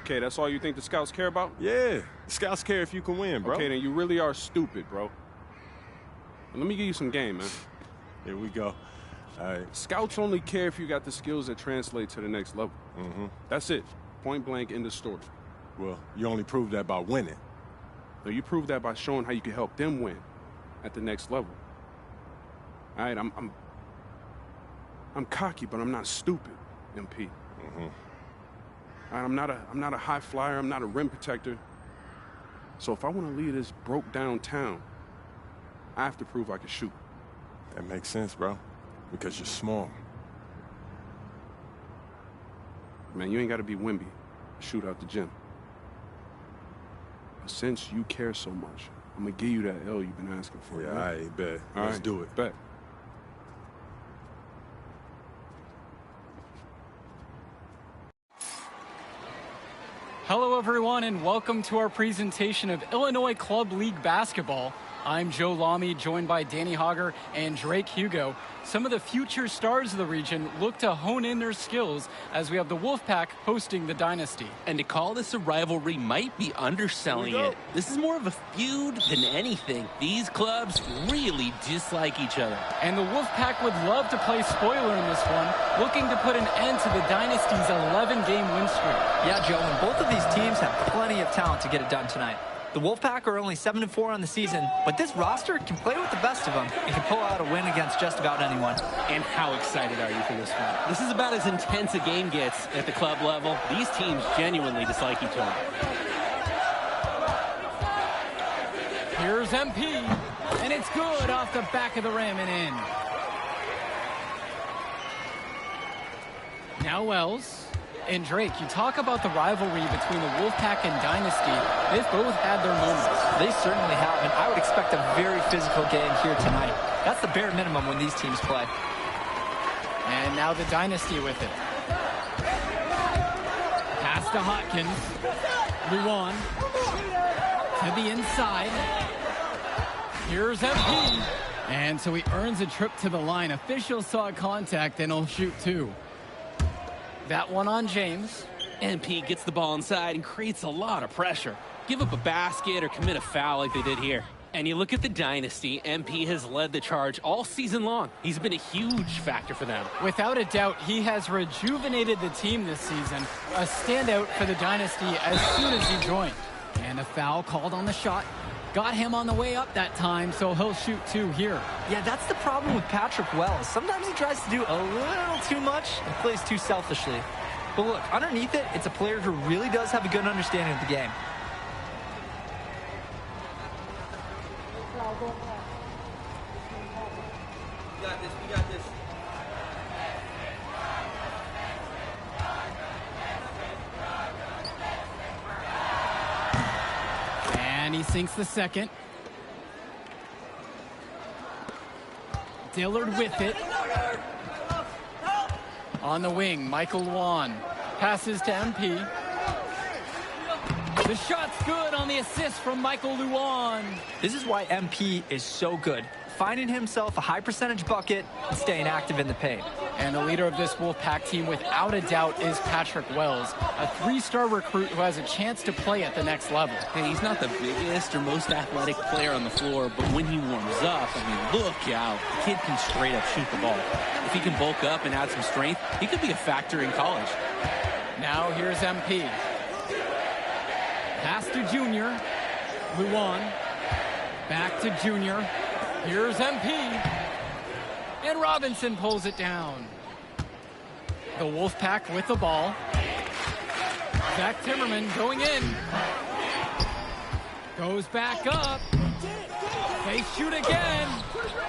Okay, that's all you think the scouts care about? Yeah, scouts care if you can win, bro. Okay, then you really are stupid, bro. Let me give you some game, man. Here we go. All right. Scouts only care if you got the skills that translate to the next level. That's it. Point blank, end of story. Well, you only prove that by winning. No, you prove that by showing how you can help them win at the next level. All right, I'm cocky, but I'm not stupid, MP. All right, I'm not a high flyer. I'm not a rim protector. So if I want to lead this broke down town, I have to prove I can shoot. That makes sense, bro. Because you're small. Man, you ain't got to be Wimby to shoot out the gym. But since you care so much, I'm going to give you that L you've been asking for. Yeah, right? I bet. All Let's right, do it. Bet. Hello, everyone, and welcome to our presentation of Illinois Club League Basketball. I'm Joe Lamy, joined by Danny Hogger and Drake Hugo. Some of the future stars of the region look to hone in their skills as we have the Wolfpack hosting the Dynasty. And to call this a rivalry might be underselling it. This is more of a feud than anything. These clubs really dislike each other. And the Wolfpack would love to play spoiler in this one, looking to put an end to the Dynasty's 11-game win streak. Yeah, Joe, and both of these teams have plenty of talent to get it done tonight. The Wolfpack are only 7-4 on the season, but this roster can play with the best of them and can pull out a win against just about anyone. And how excited are you for this one? This is about as intense a game gets at the club level. These teams genuinely dislike each other. Here's MP, and it's good off the back of the rim and in. Now Wells. And Drake, you talk about the rivalry between the Wolfpack and Dynasty. They've both had their moments. They certainly have, and I would expect a very physical game here tonight. That's the bare minimum when these teams play. And now the Dynasty with it. Pass to Hotkins. Luan to the inside. Here's MP. And so he earns a trip to the line. Officials saw contact, and he'll shoot two. That one on James. MP gets the ball inside and creates a lot of pressure. Give up a basket or commit a foul like they did here. And you look at the Dynasty, MP has led the charge all season long. He's been a huge factor for them. Without a doubt, he has rejuvenated the team this season. A standout for the Dynasty as soon as he joined. And a foul called on the shot. Got him on the way up that time, so he'll shoot two here. Yeah, that's the problem with Patrick Wells. Sometimes he tries to do a little too much and plays too selfishly. But look, underneath it, it's a player who really does have a good understanding of the game. We got this, we got this. And he sinks the second. Dillard with it. On the wing, Michael Luan. Passes to MP. The shot's good on the assist from Michael Luan. This is why MP is so good. Finding himself a high percentage bucket and staying active in the paint. And the leader of this Wolfpack team, without a doubt, is Patrick Wells, a three-star recruit who has a chance to play at the next level. Hey, he's not the biggest or most athletic player on the floor, but when he warms up, I mean, look out. The kid can straight up shoot the ball. If he can bulk up and add some strength, he could be a factor in college. Now here's MP. Pass to Junior. Luan. Back to Junior. Here's MP. And Robinson pulls it down. The Wolfpack with the ball. Zach Timmerman going in. Goes back up. They shoot again.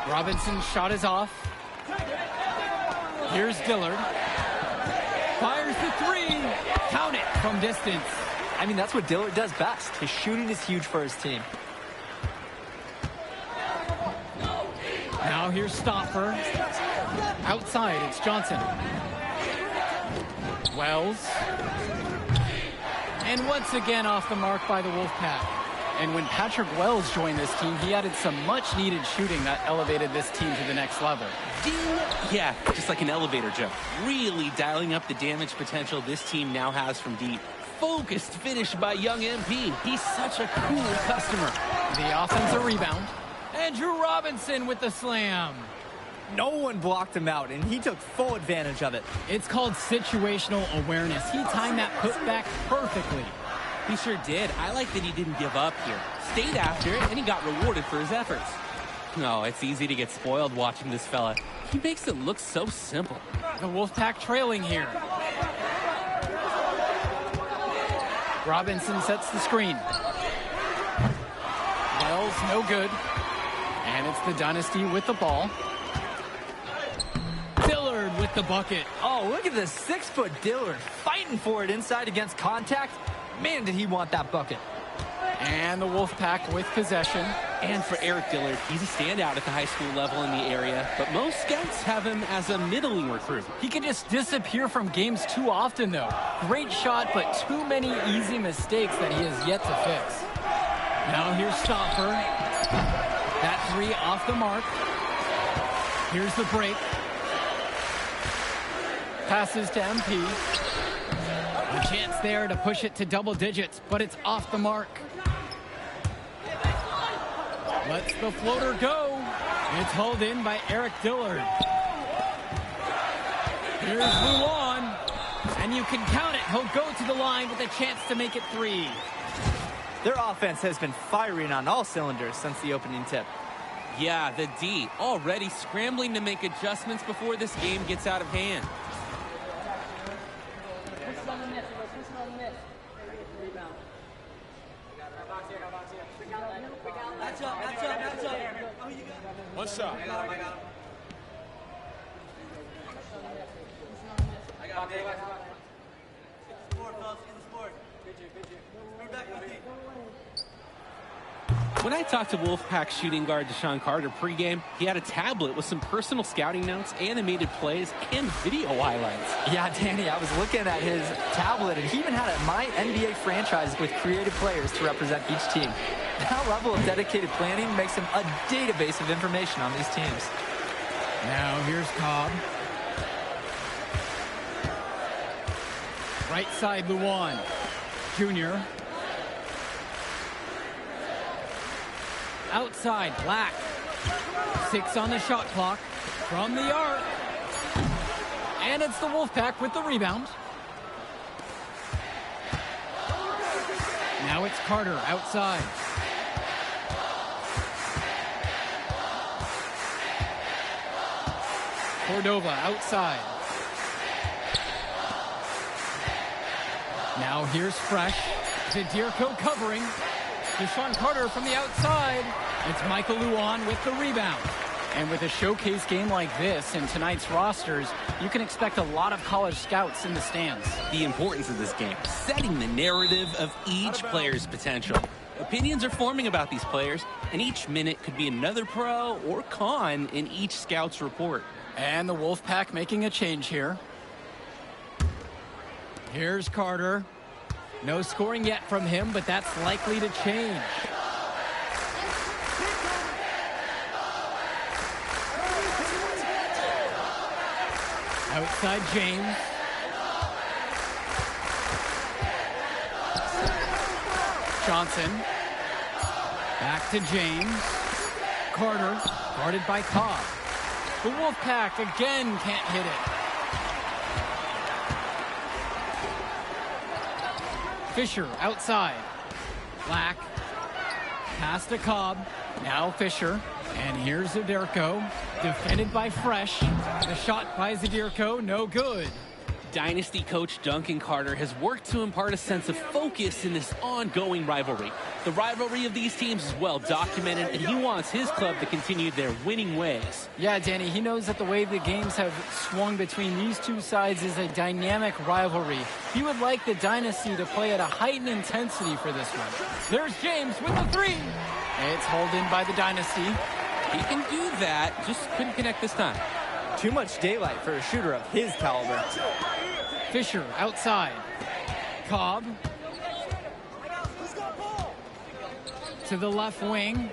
Robinson's shot is off. Here's Dillard. Fires the three. Count it from distance. I mean, that's what Dillard does best. His shooting is huge for his team. Now here's Stoffer. Outside, it's Johnson. Wells. And once again off the mark by the Wolfpack. And when Patrick Wells joined this team, he added some much-needed shooting that elevated this team to the next level. Yeah, just like an elevator, Joe. Really dialing up the damage potential this team now has from deep. focused finish by young MP. He's such a cool customer. The offensive rebound. Andrew Robinson with the slam. No one blocked him out, and he took full advantage of it. It's called situational awareness. He timed that putback perfectly. He sure did. I like that he didn't give up here. Stayed after it, and he got rewarded for his efforts. No, it's easy to get spoiled watching this fella. He makes it look so simple. The Wolfpack trailing here. Robinson sets the screen. Wells, no good. And it's the Dynasty with the ball. Dillard with the bucket. Oh, look at this 6-foot Dillard fighting for it inside against contact. Man, did he want that bucket. And the Wolfpack with possession. And for Eric Dillard, he's a standout at the high school level in the area, but most scouts have him as a middling recruit. He can just disappear from games too often, though. Great shot, but too many easy mistakes that he has yet to fix. Now here's Stoffer. That three off the mark. Here's the break. Passes to MP. A chance there to push it to double digits, but it's off the mark. Lets the floater go. It's hauled in by Eric Dillard. Here's Luan. And you can count it. He'll go to the line with a chance to make it three. Their offense has been firing on all cylinders since the opening tip. Yeah, the D already scrambling to make adjustments before this game gets out of hand. One shot. When I talked to Wolfpack shooting guard Deshaun Carter pregame, he had a tablet with some personal scouting notes, animated plays, and video highlights. Yeah, Danny, I was looking at his tablet, and he even had a My NBA franchise with creative players to represent each team. That level of dedicated planning makes him a database of information on these teams. Now here's Cobb. Right side, Luan. Junior. Outside, Black. 6 on the shot clock. From the arc. And it's the Wolfpack with the rebound. Now it's Carter outside. Cordova outside. Now here's Fresh. Zadirko covering. Deshaun Carter from the outside. It's Michael Luan with the rebound. And with a showcase game like this in tonight's rosters, you can expect a lot of college scouts in the stands. The importance of this game, setting the narrative of each player's potential. Opinions are forming about these players, and each minute could be another pro or con in each scout's report. And the Wolfpack making a change here. Here's Carter. No scoring yet from him, but that's likely to change. Outside James. Johnson. Back to James. Carter, guarded by Cobb. The Wolfpack again can't hit it. Fisher outside. Black. Pass to Cobb. Now Fisher. And here's Zadirko. Defended by Fresh. The shot by Zadirko, no good. Dynasty coach Duncan Carter has worked to impart a sense of focus in this ongoing rivalry. The rivalry of these teams is well documented, and he wants his club to continue their winning ways. Yeah, Danny, he knows that the way the games have swung between these two sides is a dynamic rivalry. He would like the Dynasty to play at a heightened intensity for this one. There's James with the three. It's hauled in by the Dynasty. He can do that, just couldn't connect this time. Too much daylight for a shooter of his caliber. Fisher outside. Cobb. To the left wing.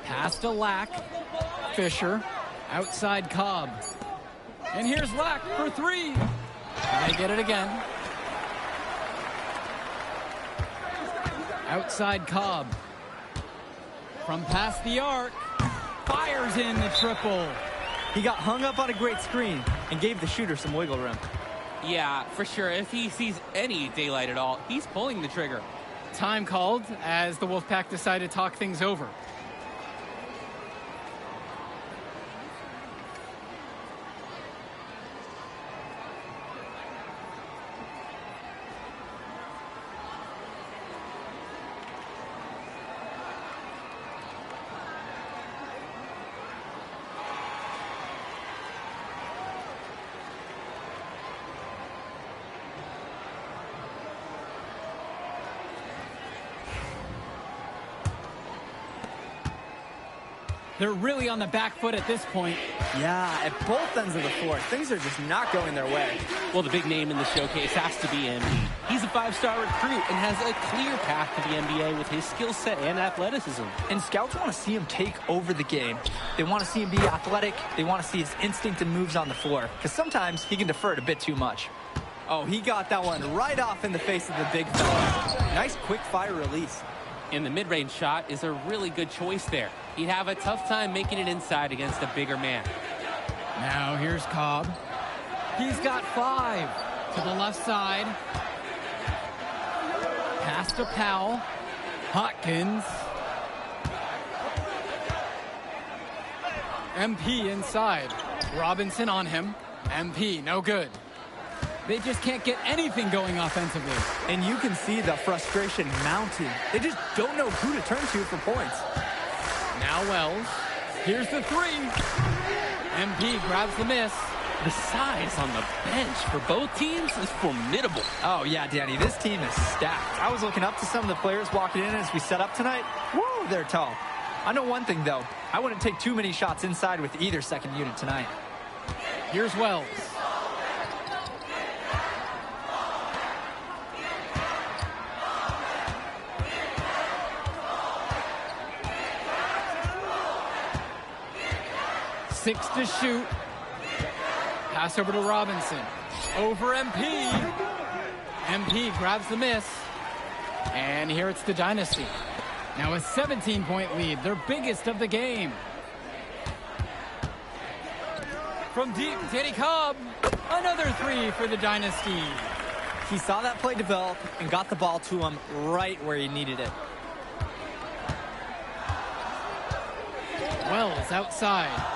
Pass to Lack. Fisher. Outside Cobb. And here's Lack for three. And they get it again. Outside Cobb. From past the arc. Fires in the triple. He got hung up on a great screen and gave the shooter some wiggle room. Yeah, for sure. If he sees any daylight at all, he's pulling the trigger. Time called as the Wolfpack decide to talk things over. They're really on the back foot at this point. Yeah, at both ends of the floor, things are just not going their way. Well, the big name in the showcase has to be MP. He's a 5-star recruit and has a clear path to the NBA with his skill set and athleticism. And scouts want to see him take over the game. They want to see him be athletic. They want to see his instinct and moves on the floor. Because sometimes he can defer it a bit too much. Oh, he got that one right off in the face of the big fella. Nice quick fire release. And the mid-range shot is a really good choice there. He'd have a tough time making it inside against a bigger man. Now here's Cobb. He's got 5 to the left side. Pass to Powell. Hawkins. MP inside. Robinson on him. MP, no good. They just can't get anything going offensively. And you can see the frustration mounting. They just don't know who to turn to for points. Now Wells. Here's the 3. MP grabs the miss. The size on the bench for both teams is formidable. Oh, yeah, Danny, this team is stacked. I was looking up to some of the players walking in as we set up tonight. Woo, they're tall. I know one thing, though. I wouldn't take too many shots inside with either second unit tonight. Here's Wells. Six to shoot. Pass over to Robinson. Over MP. MP grabs the miss. And here it's the Dynasty. Now a 17-point lead, their biggest of the game. From deep, Danny Cobb. Another 3 for the Dynasty. He saw that play develop and got the ball to him right where he needed it. Wells outside.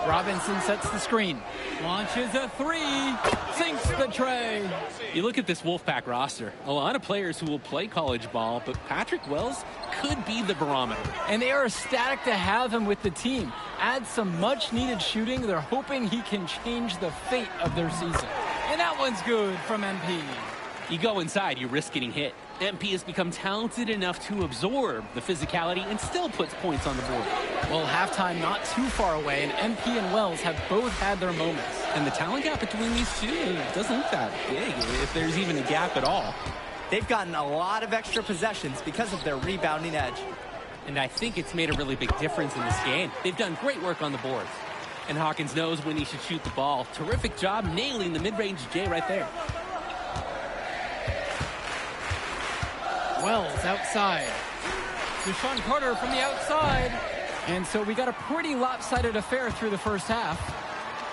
Robinson sets the screen. Launches a 3. Sinks the tray. You look at this Wolfpack roster, a lot of players who will play college ball, but Patrick Wells could be the barometer. And they are ecstatic to have him with the team. Add some much-needed shooting. They're hoping he can change the fate of their season. And that one's good from MP. You go inside, you risk getting hit. MP has become talented enough to absorb the physicality and still puts points on the board. Well, halftime not too far away, and MP and Wells have both had their moments. And the talent gap between these two doesn't look that big, if there's even a gap at all. They've gotten a lot of extra possessions because of their rebounding edge. And I think it's made a really big difference in this game. They've done great work on the boards. And Hawkins knows when he should shoot the ball. Terrific job nailing the mid-range J right there. Wells outside. Deshaun Carter from the outside. And so we got a pretty lopsided affair through the first half.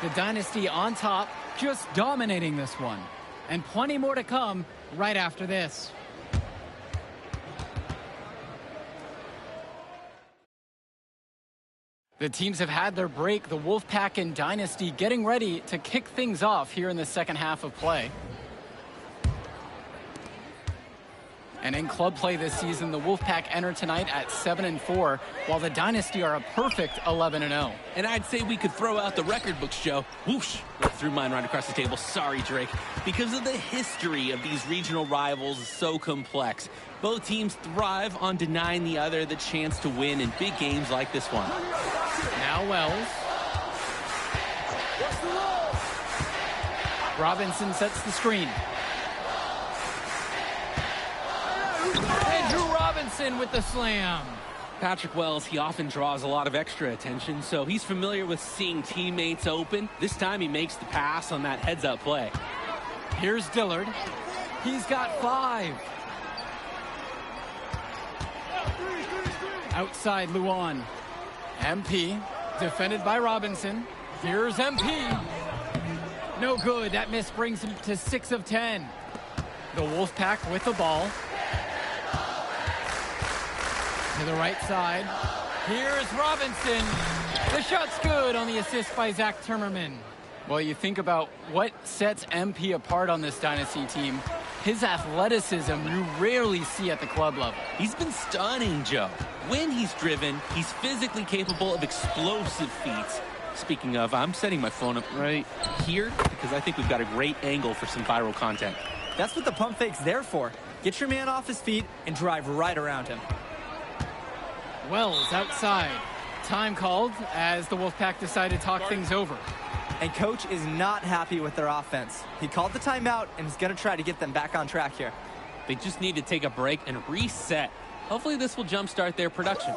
The Dynasty on top, just dominating this one. And plenty more to come right after this. The teams have had their break. The Wolfpack and Dynasty getting ready to kick things off here in the second half of play. And in club play this season, the Wolfpack enter tonight at 7-4, while the Dynasty are a perfect 11-0. And I'd say we could throw out the record books, Joe. Whoosh! I threw mine right across the table. Sorry, Drake. Because of the history of these regional rivals is so complex. Both teams thrive on denying the other the chance to win in big games like this one. Now Wells. Robinson sets the screen. Andrew Robinson with the slam. Patrick Wells, he often draws a lot of extra attention, so he's familiar with seeing teammates open. This time he makes the pass on that heads-up play. Here's Dillard. He's got 5. Outside Luan. MP, defended by Robinson. Here's MP. No good. That miss brings him to 6 of 10. The Wolfpack with the ball. To the right side. Here's Robinson. The shot's good on the assist by Zach Timmerman. Well, you think about what sets MP apart on this Dynasty team. His athleticism you rarely see at the club level. He's been stunning, Joe. When he's driven, he's physically capable of explosive feats. Speaking of, I'm setting my phone up right here because I think we've got a great angle for some viral content. That's what the pump fake's there for. Get your man off his feet and drive right around him. Wells outside. Time called as the Wolfpack decide to talk things over. And coach is not happy with their offense. He called the timeout and is going to try to get them back on track here. They just need to take a break and reset. Hopefully this will jumpstart their production.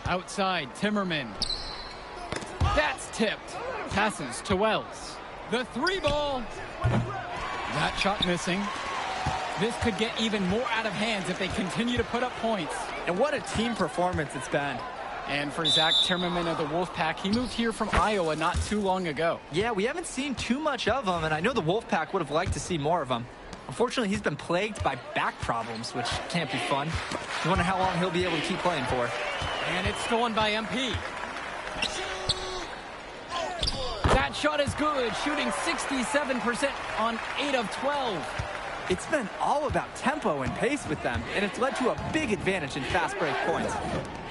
Outside, Timmerman. That's tipped. Passes to Wells. The three ball. That shot missing. This could get even more out of hands if they continue to put up points. And what a team performance it's been. And for Zach Timmerman of the Wolfpack, he moved here from Iowa not too long ago. Yeah, we haven't seen too much of him, and I know the Wolfpack would have liked to see more of him. Unfortunately, he's been plagued by back problems, which can't be fun. I wonder how long he'll be able to keep playing for. And it's stolen by MP. That shot is good, shooting 67% on 8 of 12. It's been all about tempo and pace with them, and it's led to a big advantage in fast break points.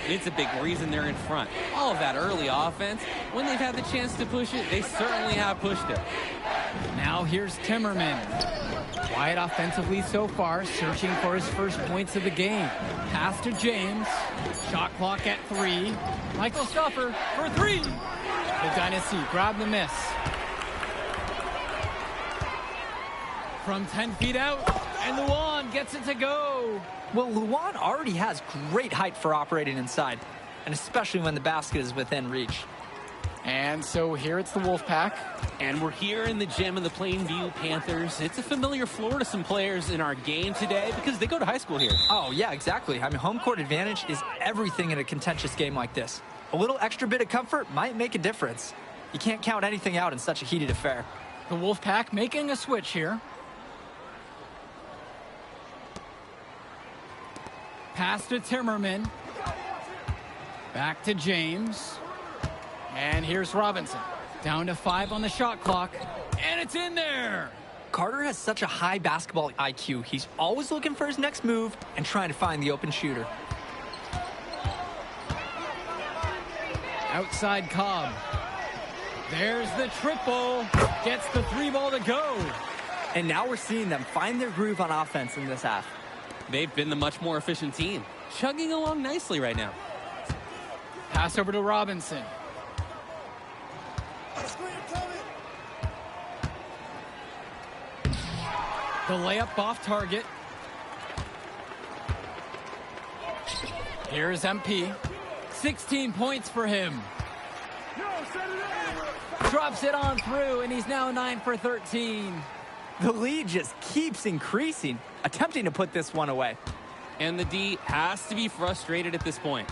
It's a big reason they're in front. All of that early offense, when they've had the chance to push it, they certainly have pushed it. Now here's Timmerman. Quiet offensively so far, searching for his first points of the game. Pass to James. Shot clock at 3. Michael Stoffer for 3. The Dynasty grab the miss. From 10 feet out, and Luan gets it to go. Well, Luan already has great height for operating inside, and especially when the basket is within reach. And so here it's the Wolfpack. And we're here in the gym of the Plainview Panthers. It's a familiar floor to some players in our game today because they go to high school here. Oh, yeah, exactly. I mean, home court advantage is everything in a contentious game like this. A little extra bit of comfort might make a difference. You can't count anything out in such a heated affair. The Wolfpack making a switch here. Pass to Timmerman. Back to James. And here's Robinson. Down to 5 on the shot clock. And it's in there! Carter has such a high basketball IQ. He's always looking for his next move and trying to find the open shooter. Outside Cobb. There's the triple. Gets the 3 ball to go. And now we're seeing them find their groove on offense in this half. They've been the much more efficient team, chugging along nicely right now. Pass over to Robinson. The layup off target. Here's MP. 16 points for him. Drops it on through, and he's now 9 for 13. The lead just keeps increasing, attempting to put this one away. And the D has to be frustrated at this point.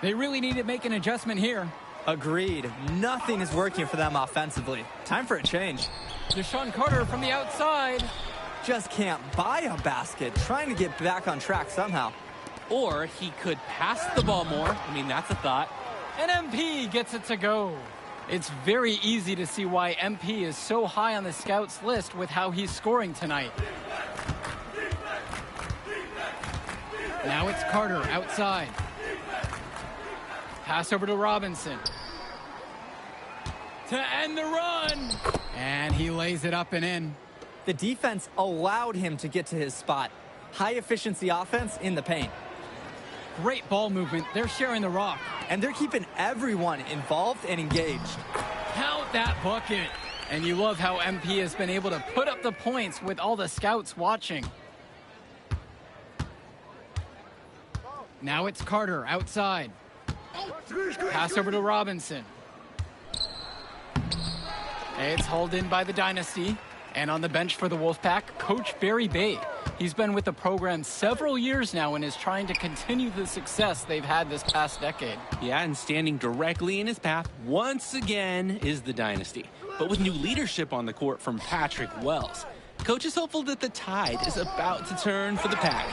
They really need to make an adjustment here. Agreed. Nothing is working for them offensively. Time for a change. Deshaun Carter from the outside. Just can't buy a basket, trying to get back on track somehow. Or he could pass the ball more. I mean, that's a thought. And MP gets it to go. It's very easy to see why MP is so high on the scouts list with how he's scoring tonight. Now it's Carter outside. Pass over to Robinson. To end the run. And he lays it up and in. The defense allowed him to get to his spot. High efficiency offense in the paint. Great ball movement. They're sharing the rock. And they're keeping everyone involved and engaged. Count that bucket. And you love how MP has been able to put up the points with all the scouts watching. Now it's Carter outside. Pass over to Robinson. It's hauled in by the Dynasty. And on the bench for the Wolfpack, Coach Barry Bay. He's been with the program several years now and is trying to continue the success they've had this past decade. Yeah, and standing directly in his path once again is the Dynasty. But with new leadership on the court from Patrick Wells, Coach is hopeful that the tide is about to turn for the Pack.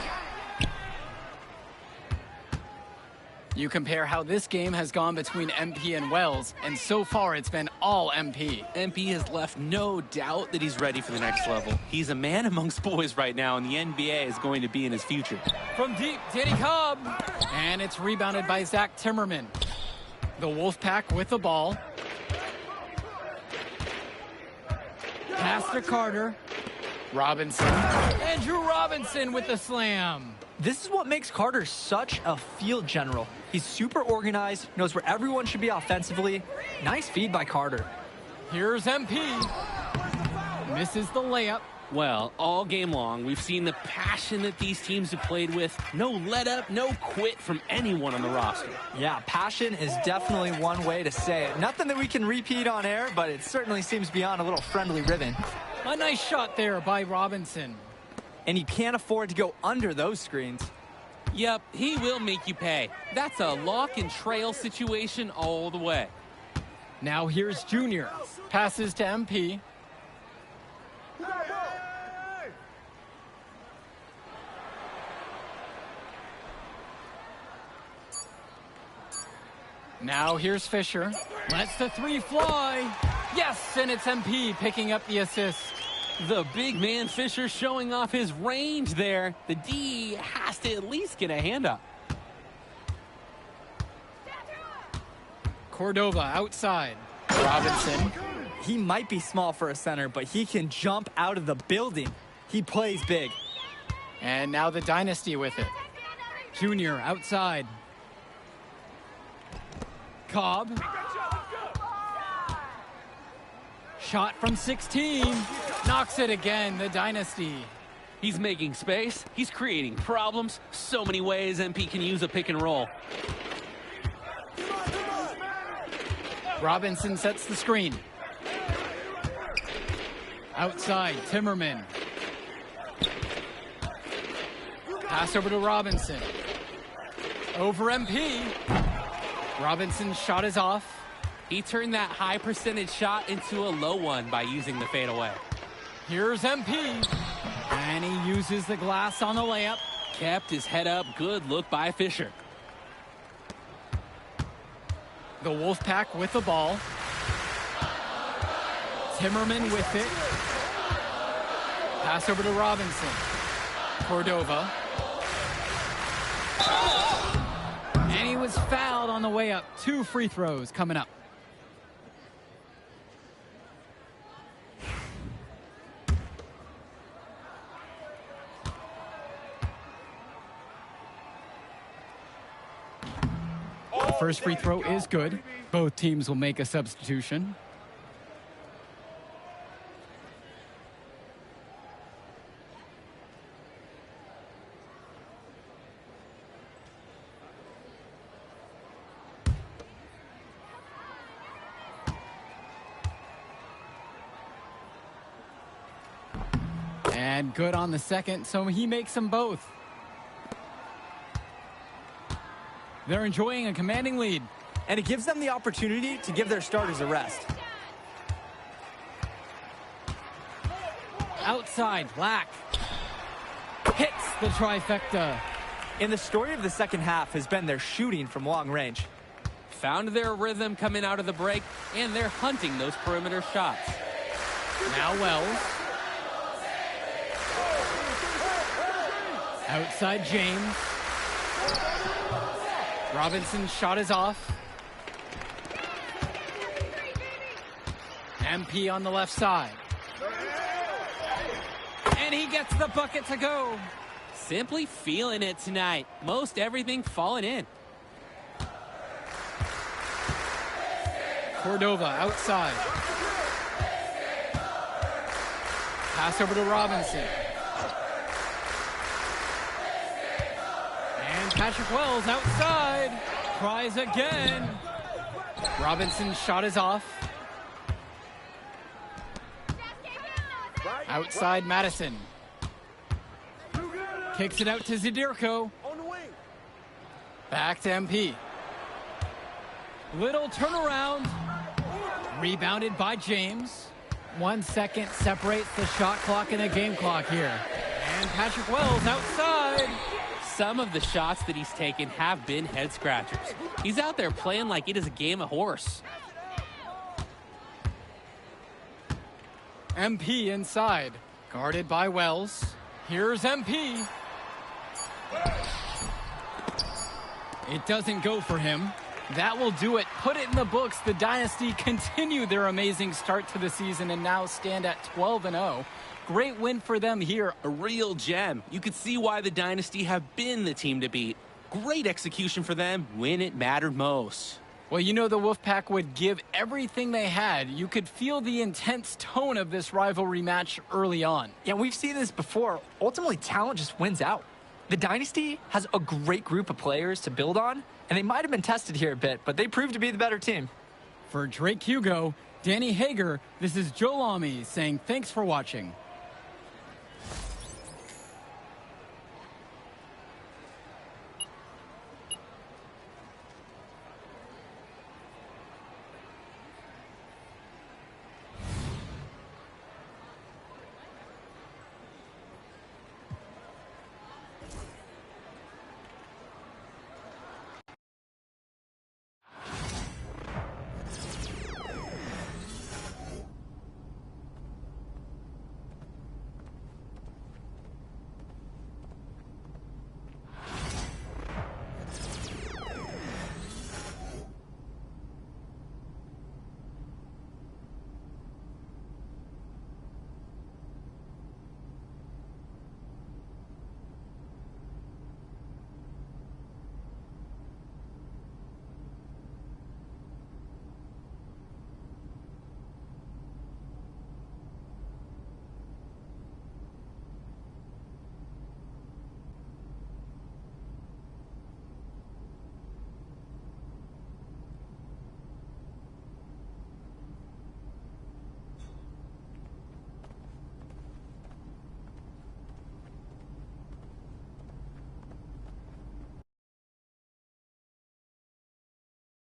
You compare how this game has gone between MP and Wells, and so far it's been all MP. MP has left no doubt that he's ready for the next level. He's a man amongst boys right now, and the NBA is going to be in his future. From deep, Danny Cobb. And it's rebounded by Zach Timmerman. The Wolfpack with the ball. Pass to Carter. Robinson. Andrew Robinson with the slam. This is what makes Carter such a field general. He's super organized, knows where everyone should be offensively. Nice feed by Carter. Here's MP. Misses the layup. Well, all game long, we've seen the passion that these teams have played with. No let up, no quit from anyone on the roster. Yeah, passion is definitely one way to say it. Nothing that we can repeat on air, but it certainly seems beyond a little friendly ribbon. A nice shot there by Robinson. And you can't afford to go under those screens. Yep, he will make you pay. That's a lock and trail situation all the way. Now here's Junior. Passes to MP. Now here's Fisher. Lets the three fly. Yes, and it's MP picking up the assist. The big man Fisher showing off his range there. The D has to at least get a hand up. Cordova outside. Robinson. He might be small for a center, but he can jump out of the building. He plays big. And now the Dynasty with it. Junior outside. Cobb. Shot from 16. Knocks it again, the Dynasty. He's making space. He's creating problems. So many ways MP can use a pick and roll. Robinson sets the screen. Outside, Timmerman. Pass over to Robinson. Over MP. Robinson's shot is off. He turned that high percentage shot into a low one by using the fadeaway. Here's MP. And he uses the glass on the layup. Kept his head up. Good look by Fisher. The Wolfpack with the ball. Timmerman with it. Pass over to Robinson. Cordova. And he was fouled on the way up. 2 free throws coming up. First free throw is good. Both teams will make a substitution. And good on the second, so he makes them both. They're enjoying a commanding lead. And it gives them the opportunity to give their starters a rest. Outside, Black. Hits the trifecta. And the story of the second half has been their shooting from long range. Found their rhythm coming out of the break, and they're hunting those perimeter shots. Now Wells. Outside James. Robinson's shot is off. MP on the left side. And he gets the bucket to go. Simply feeling it tonight. Most everything falling in. Cordova outside. Pass over to Robinson. And Patrick Wells outside. Tries again. Robinson's shot is off. Outside Madison. Kicks it out to Zadirko. Back to MP. Little turnaround. Rebounded by James. 1 second separates the shot clock and the game clock here. And Patrick Wells outside. Some of the shots that he's taken have been head scratchers. He's out there playing like it is a game of horse. MP inside. Guarded by Wells. Here's MP. It doesn't go for him. That will do it. Put it in the books. The Dynasty continue their amazing start to the season and now stand at 12-0. Great win for them here. A real gem. You could see why the Dynasty have been the team to beat. Great execution for them when it mattered most. Well, you know the Wolfpack would give everything they had. You could feel the intense tone of this rivalry match early on. Yeah, we've seen this before. Ultimately, talent just wins out. The Dynasty has a great group of players to build on, and they might have been tested here a bit, but they proved to be the better team. For Drake Hugo, Danny Hager, this is Joe Lamy saying thanks for watching.